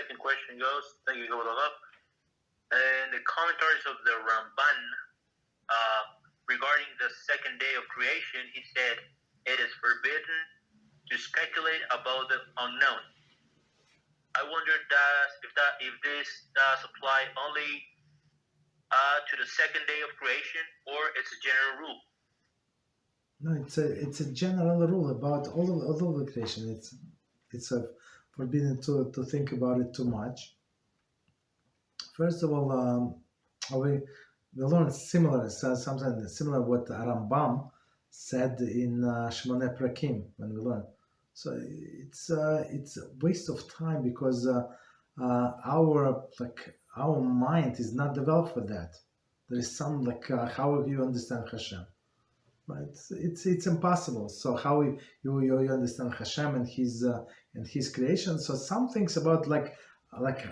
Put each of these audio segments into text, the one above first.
second question goes, thank you, LevLeib. And the commentaries of the Ramban regarding the second day of creation, he said, it is forbidden to speculate about the unknown. I wonder if this does apply only to the second day of creation, or it's a general rule. No, it's a general rule about all of the creation. It's forbidden to think about it too much. First of all, we learn something similar what Rambam said in Shemoneh Perakim when we learn. So it's a waste of time because our mind is not developed for that. There is some how you understand HaShem, right? It's impossible. So how you understand HaShem and his creation? So some things about like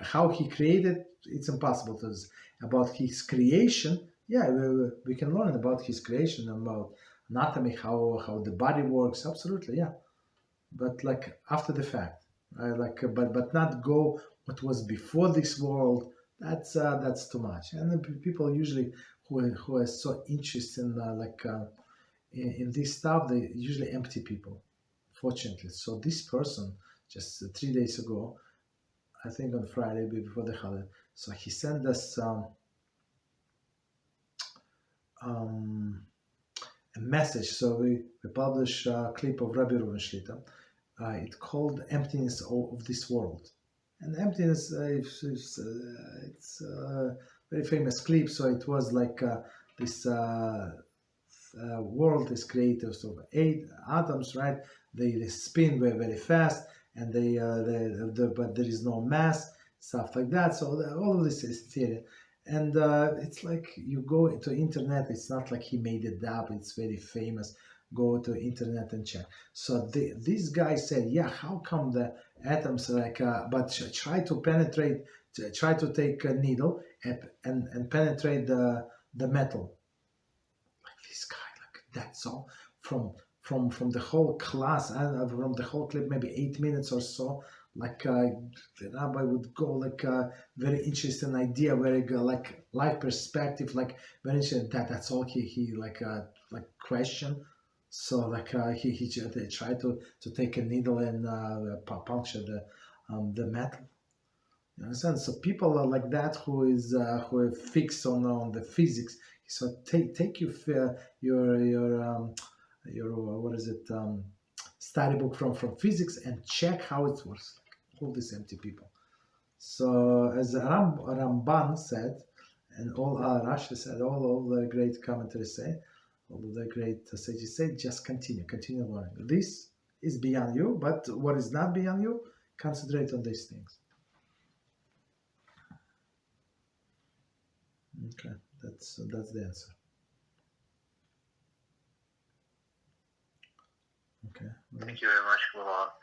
how he created, it's impossible to. About his creation, yeah, we can learn about his creation, about anatomy, how the body works, absolutely, yeah. But after the fact, but not go what was before this world. That's too much. And the people usually who are so interested in this stuff, they usually empty people. Fortunately, so this person just 3 days ago, I think on Friday before the holiday, so he sent us a message. So we published a clip of Rabbi Shlita. It's called "Emptiness of this World," and emptiness it's a very famous clip. So it was this world is created of 8 atoms, right? They spin very very fast, and but there is no mass, stuff like that. So all of this is theory. And it's like you go to internet, it's not like he made it up, it's very famous. Go to internet and check. So this guy said, yeah, how come the atoms but try to penetrate, try to take a needle and penetrate the metal. Like this guy, that's all from the whole class, from the whole clip, maybe 8 minutes or so. The rabbi would go very interesting idea, very life perspective, very interesting. That's all he question. So he tried to take a needle and puncture the metal. You understand? So people are like that who are fixed on the physics. So take your what is it study book from physics and check how it works. All these empty people. So as Ramban said, and all Rashi said, all the great commentaries say, all the great sages say, just continue learning. This is beyond you, but what is not beyond you, concentrate on these things. Okay, that's the answer. Okay. Thank you very much, LevLeib.